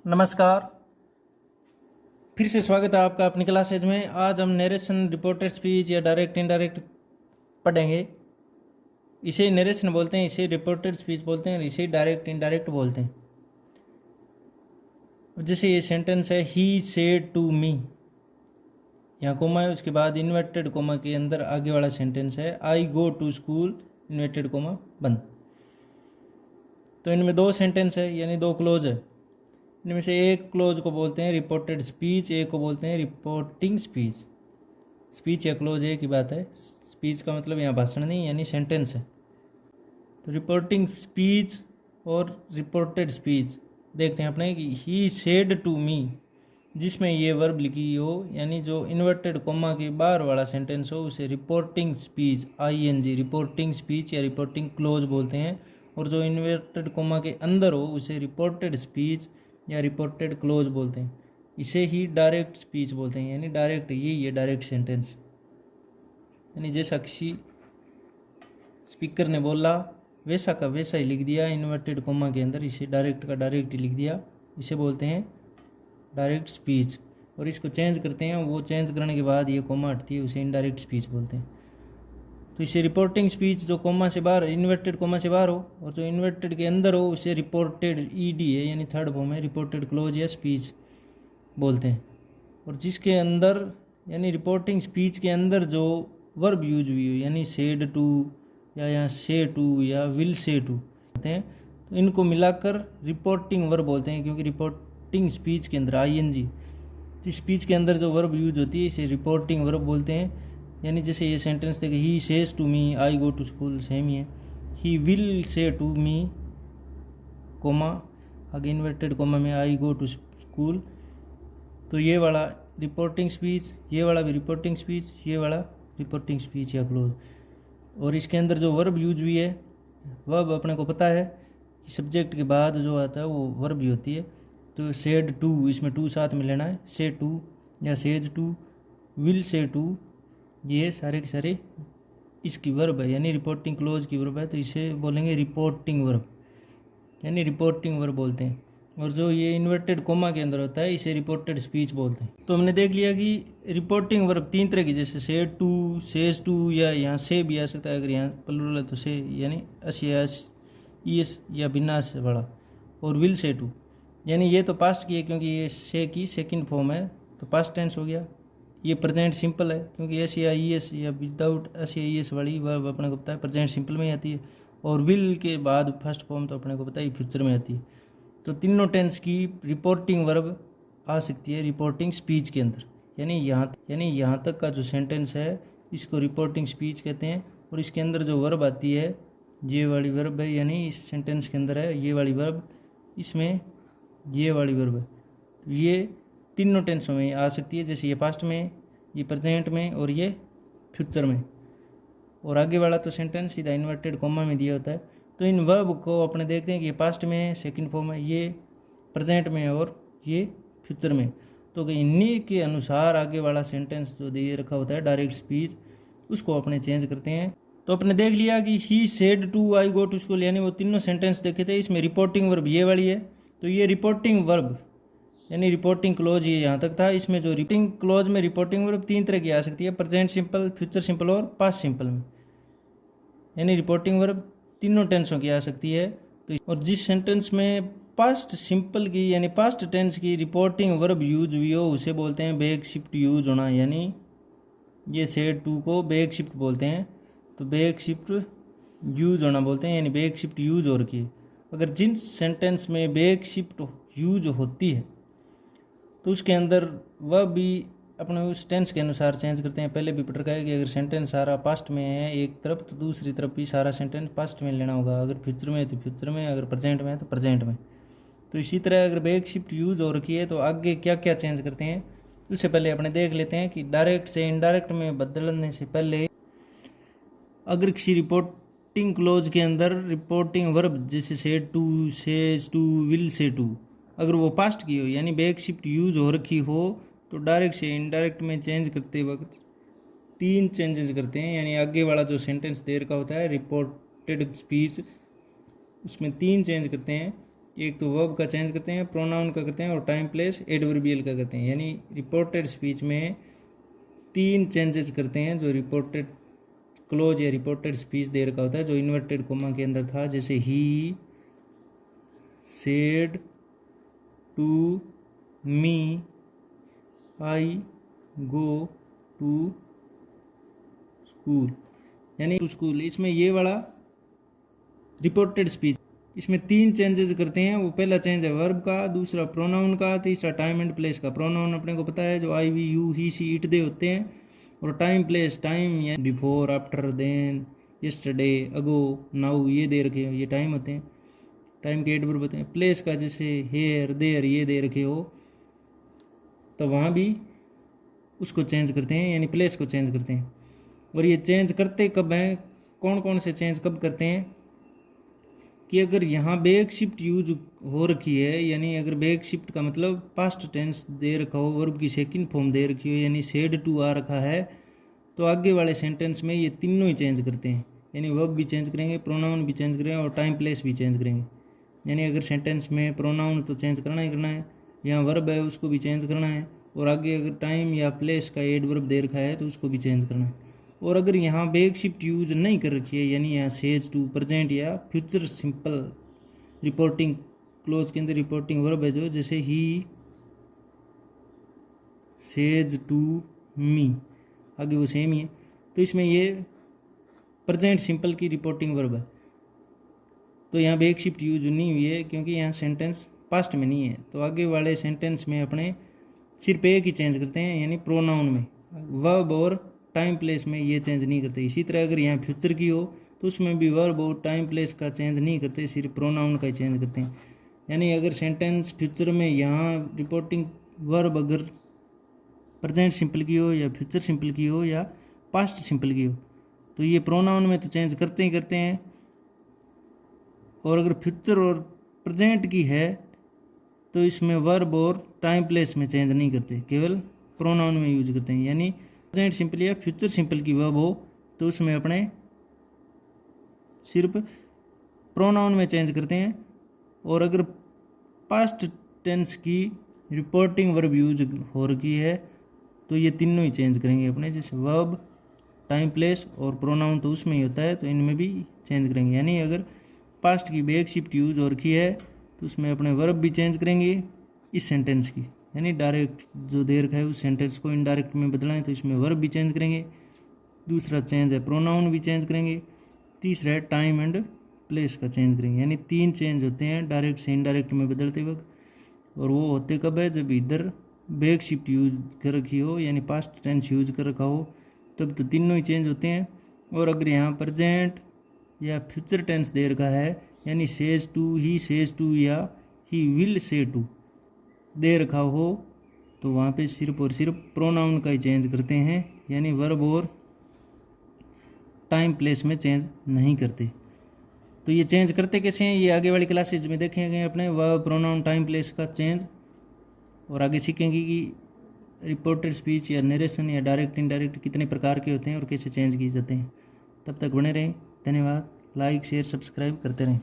नमस्कार। फिर से स्वागत है आपका अपनी क्लासेज में। आज हम नरेशन, रिपोर्टेड स्पीच या डायरेक्ट इनडायरेक्ट पढ़ेंगे। इसे नरेशन बोलते हैं, इसे रिपोर्टेड स्पीच बोलते हैं, इसे डायरेक्ट इनडायरेक्ट बोलते हैं। जैसे ये सेंटेंस है, ही सेड टू मी, यहाँ कोमा है, उसके बाद इन्वर्टेड कोमा के अंदर आगे वाला सेंटेंस है I go to school, inverted comma बंद। तो इनमें दो सेंटेंस है, यानी दो क्लोज है। इनमें से एक क्लोज को बोलते हैं रिपोर्टेड स्पीच, एक को बोलते हैं रिपोर्टिंग स्पीच। स्पीच या क्लोज एक ही बात है। स्पीच का मतलब यहाँ भाषण नहीं, यानी सेंटेंस है। तो रिपोर्टिंग स्पीच और रिपोर्टेड स्पीच देखते हैं अपने कि ही सेड टू मी, जिसमें ये वर्ब लिखी हो, यानी जो इन्वर्टेड कोमा के बाहर वाला सेंटेंस हो, उसे reporting speech ING reporting speech या रिपोर्टिंग क्लोज बोलते हैं। और जो इन्वर्टेड कोमा के अंदर हो उसे रिपोर्टेड स्पीच या रिपोर्टेड क्लोज बोलते हैं। इसे ही डायरेक्ट स्पीच बोलते हैं, यानी डायरेक्ट, ये डायरेक्ट सेंटेंस, यानी जैसा किसी स्पीकर ने बोला वैसा का वैसा ही लिख दिया इन्वर्टेड कोमा के अंदर, इसे डायरेक्ट का डायरेक्ट ही लिख दिया, इसे बोलते हैं डायरेक्ट स्पीच। और इसको चेंज करते हैं, वो चेंज करने के बाद ये कोमा हटती है, उसे इनडायरेक्ट स्पीच बोलते हैं। तो इसे रिपोर्टिंग स्पीच जो कोमा से बाहर, इन्वर्टेड कोमा से बाहर हो, और जो इन्वर्टेड के अंदर हो उसे रिपोर्टेड ED है, यानी थर्ड फॉर्म है, रिपोर्टेड क्लोज या स्पीच बोलते हैं। और जिसके अंदर, यानी रिपोर्टिंग स्पीच के अंदर जो वर्ब यूज हुई हो, यानी सेड टू या यहाँ से टू या विल से टू बोलते हैं, तो इनको मिलाकर रिपोर्टिंग वर्ब बोलते हैं। क्योंकि रिपोर्टिंग स्पीच के अंदर ING, तो स्पीच के अंदर जो वर्ब यूज होती है इसे रिपोर्टिंग वर्ब बोलते हैं। यानी जैसे ये सेंटेंस देखे, he says to me I go to school, same ही है। He will say to me, comma आगे इन्वर्टेड कोमा में आई गो टू स्कूल, तो ये वाला रिपोर्टिंग स्पीच, ये वाला भी रिपोर्टिंग स्पीच, ये वाला रिपोर्टिंग स्पीच या क्लोज। और इसके अंदर जो वर्ब यूज हुई है, वर्ब अपने को पता है कि सब्जेक्ट के बाद जो आता है वो वर्ब ही होती है। तो सेड टू, इसमें टू साथ में लेना है, से टू या says to, will say to, ये सारे के सारे इसकी वर्ब है, यानी रिपोर्टिंग क्लोज की वर्ब है। तो इसे बोलेंगे रिपोर्टिंग वर्ब, यानी रिपोर्टिंग वर्ब बोलते हैं। और जो ये इन्वर्टेड कोमा के अंदर होता है इसे रिपोर्टेड स्पीच बोलते हैं। तो हमने देख लिया कि रिपोर्टिंग वर्ब तीन तरह की, जैसे सेड टू, सेज टू, या यहाँ से भी आ सकता है, अगर यहाँ प्लूरल है तो से, यानी ES या बिना से वाला। और विल से टू, यानी ये तो पास्ट की है क्योंकि ये से की सेकंड फॉर्म है, तो पास्ट टेंस हो गया। ये प्रेजेंट सिंपल है क्योंकि एस या ES या विदाउट एस या ES वाली वर्ब अपने को पता है प्रेजेंट सिंपल में ही आती है। और विल के बाद फर्स्ट फॉर्म तो अपने को पता है फ्यूचर में आती है। तो तीनों टेंस की रिपोर्टिंग वर्ब आ सकती है रिपोर्टिंग स्पीच के अंदर, यानी यहाँ तक का जो सेंटेंस है इसको रिपोर्टिंग स्पीच कहते हैं। और इसके अंदर जो वर्ब आती है ये वाली वर्ब है, यानी इस सेंटेंस के अंदर है ये वाली वर्ब, इसमें ये वाली वर्ब है। तो ये तीनों टेंसों में आ सकती है, जैसे ये पास्ट में, ये प्रेजेंट में, और ये फ्यूचर में। और आगे वाला तो सेंटेंस सीधा इन्वर्टेड कोमा में दिया होता है। तो इन वर्ब को अपने देखते हैं कि ये पास्ट में है, सेकंड फॉर्म है, ये प्रेजेंट में है, और ये फ्यूचर में। तो इन्हीं के अनुसार आगे वाला सेंटेंस जो दे रखा होता है डायरेक्ट स्पीच, उसको अपने चेंज करते हैं। तो अपने देख लिया कि he said to I go to school, यानी वो तीनों सेंटेंस देखे थे, इसमें रिपोर्टिंग वर्ब ये वाली है। तो ये रिपोर्टिंग वर्ब यानी रिपोर्टिंग क्लोज ये यहाँ तक था। इसमें जो रिपोर्टिंग क्लोज में रिपोर्टिंग वर्ब तीन तरह की आ सकती है, प्रेजेंट सिंपल, फ्यूचर सिंपल और पास्ट सिंपल में। यानी रिपोर्टिंग वर्ब तीनों टेंसों की आ सकती है। तो और जिस सेंटेंस में पास्ट सिंपल की यानी पास्ट टेंस की रिपोर्टिंग वर्ब यूज हुई हो उसे बोलते हैं बैक शिफ्ट यूज होना, यानी ये सेड टू को बैक शिफ्ट बोलते हैं। तो बैक शिफ्ट यूज होना बोलते हैं, यानी बैक शिफ्ट यूज हो रखी है। अगर जिन सेंटेंस में बैक शिफ्ट यूज होती है तो उसके अंदर वह भी अपने उस टेंस के अनुसार चेंज करते हैं। पहले भी पढ़ रखा है कि अगर सेंटेंस सारा पास्ट में है एक तरफ, तो दूसरी तरफ भी सारा सेंटेंस पास्ट में लेना होगा। अगर फ्यूचर में है तो फ्यूचर में, अगर प्रेजेंट में है तो प्रेजेंट में। तो इसी तरह अगर बैक शिफ्ट यूज हो रखी है तो आगे क्या क्या चेंज करते हैं उससे पहले अपने देख लेते हैं कि डायरेक्ट से इनडायरेक्ट में बदलने से पहले अगर किसी रिपोर्टिंग क्लोज के अंदर रिपोर्टिंग वर्ब जैसे said to, says to, will say to, अगर वो पास्ट की हो यानी बैक शिफ्ट यूज हो रखी हो, तो डायरेक्ट से इनडायरेक्ट में चेंज करते वक्त तीन चेंजेस करते हैं। यानी आगे वाला जो सेंटेंस दे रखा होता है रिपोर्टेड स्पीच, उसमें तीन चेंज करते हैं। एक तो वर्ब का चेंज करते हैं, प्रोनाउन का करते हैं और टाइम प्लेस एडवर्बियल का करते हैं। यानी रिपोर्टेड स्पीच में 3 चेंजेस करते हैं जो रिपोर्टेड क्लोज या रिपोर्टेड स्पीच दे रखा होता है, जो इन्वर्टेड कोमा के अंदर था, जैसे he said to me I go to school, यानी टू स्कूल। इसमें ये वाला रिपोर्टेड स्पीच, इसमें 3 चेंजेस करते हैं। वो पहला चेंज है वर्ब का, दूसरा प्रोनाउन का, तीसरा टाइम एंड प्लेस का। प्रोनाउन अपने को पता है जो I we you he she it they होते हैं, और टाइम प्लेस, टाइम या before, after, then, yesterday, ago, now ये दे रखे हो, ये टाइम होते हैं, टाइम के एडवर्ब होते हैं। प्लेस का जैसे हेयर, देयर ये दे रखे हो, तो वहाँ भी उसको चेंज करते हैं, यानी प्लेस को चेंज करते हैं। और ये चेंज करते कब हैं, कौन कौन से चेंज कब करते हैं, कि अगर यहाँ बैक शिफ्ट यूज हो रखी है, यानी अगर बैक शिफ्ट का मतलब पास्ट टेंस दे रखा हो, वर्ब की सेकंड फॉर्म दे रखी हो, यानी सेड टू आ रखा है, तो आगे वाले सेंटेंस में ये तीनों ही चेंज करते हैं। यानी वर्ब भी चेंज करेंगे, प्रोनाउन भी चेंज करेंगे और टाइम प्लेस भी चेंज करेंगे। यानी अगर सेंटेंस में प्रोनाउन तो चेंज करना ही करना है, यहाँ वर्ब है उसको भी चेंज करना है, और आगे अगर टाइम या प्लेस का एडवर्ब दे रखा है तो उसको भी चेंज करना है। और अगर यहाँ बैक शिफ्ट यूज नहीं कर रखी है, यानी यहाँ सेज टू प्रेजेंट या फ्यूचर सिंपल रिपोर्टिंग क्लोज के अंदर रिपोर्टिंग वर्ब है, जो जैसे ही सेज टू मी, आगे वो सेम ही है, तो इसमें ये प्रेजेंट सिंपल की रिपोर्टिंग वर्ब है, तो यहाँ बैक शिफ्ट यूज नहीं हुई है क्योंकि यहाँ सेंटेंस पास्ट में नहीं है। तो आगे वाले सेंटेंस में अपने सिर्फ एक ही चेंज करते हैं, यानी प्रोनाउन में। वर्ब और टाइम प्लेस में ये चेंज नहीं करते। इसी तरह अगर यहाँ फ्यूचर की हो तो उसमें भी वर्ब और टाइम प्लेस का चेंज नहीं करते, सिर्फ प्रोनाउन का ही चेंज करते हैं। यानी अगर सेंटेंस फ्यूचर में यहाँ रिपोर्टिंग वर्ब अगर प्रेजेंट सिंपल की हो या फ्यूचर सिंपल की हो या पास्ट सिंपल की हो, तो ये प्रोनाउन में तो चेंज करते ही करते हैं। और अगर फ्यूचर और प्रेजेंट की है तो इसमें वर्ब और टाइम प्लेस में चेंज नहीं करते, केवल प्रोनाउन में यूज करते हैं। यानी प्रेजेंट सिंपल या फ्यूचर सिंपल की वर्ब हो तो उसमें अपने सिर्फ प्रोनाउन में चेंज करते हैं, और अगर पास्ट टेंस की रिपोर्टिंग वर्ब यूज हो रखी है तो ये तीनों ही चेंज करेंगे अपने, जैसे वर्ब, टाइम प्लेस और प्रोनाउन तो उसमें ही होता है, तो इनमें भी चेंज करेंगे। यानी अगर पास्ट की बैक शिफ्ट यूज हो रखी है तो उसमें अपने वर्ब भी चेंज करेंगे इस सेंटेंस की, यानी डायरेक्ट जो दे रखा है उस सेंटेंस को इनडायरेक्ट में बदलना है तो इसमें वर्ब भी चेंज करेंगे। दूसरा चेंज है प्रोनाउन भी चेंज करेंगे। तीसरा है टाइम एंड प्लेस का चेंज करेंगे। यानी 3 चेंज होते हैं डायरेक्ट से इनडायरेक्ट में बदलते वक्त, और वो होते कब है, जब इधर बैक शिफ्ट यूज कर रखी हो, यानी पास्ट टेंस यूज कर रखा हो, तब तो तीनों ही चेंज होते हैं। और अगर यहाँ प्रेजेंट या फ्यूचर टेंस दे रखा है, यानी says to, he says to या ही विल से टू दे रखा हो, तो वहाँ पे सिर्फ और सिर्फ प्रोनाउन का ही चेंज करते हैं, यानी वर्ब और टाइम प्लेस में चेंज नहीं करते। तो ये चेंज करते कैसे हैं, ये आगे वाली क्लासेज में देखेंगे अपने वर्ब, प्रोनाउन, टाइम प्लेस का चेंज, और आगे सीखेंगे कि रिपोर्टेड स्पीच या नरेशन या डायरेक्ट इनडायरेक्ट कितने प्रकार के होते हैं और कैसे चेंज किए जाते हैं। तब तक बने रहें, धन्यवाद। लाइक शेयर सब्सक्राइब करते रहें।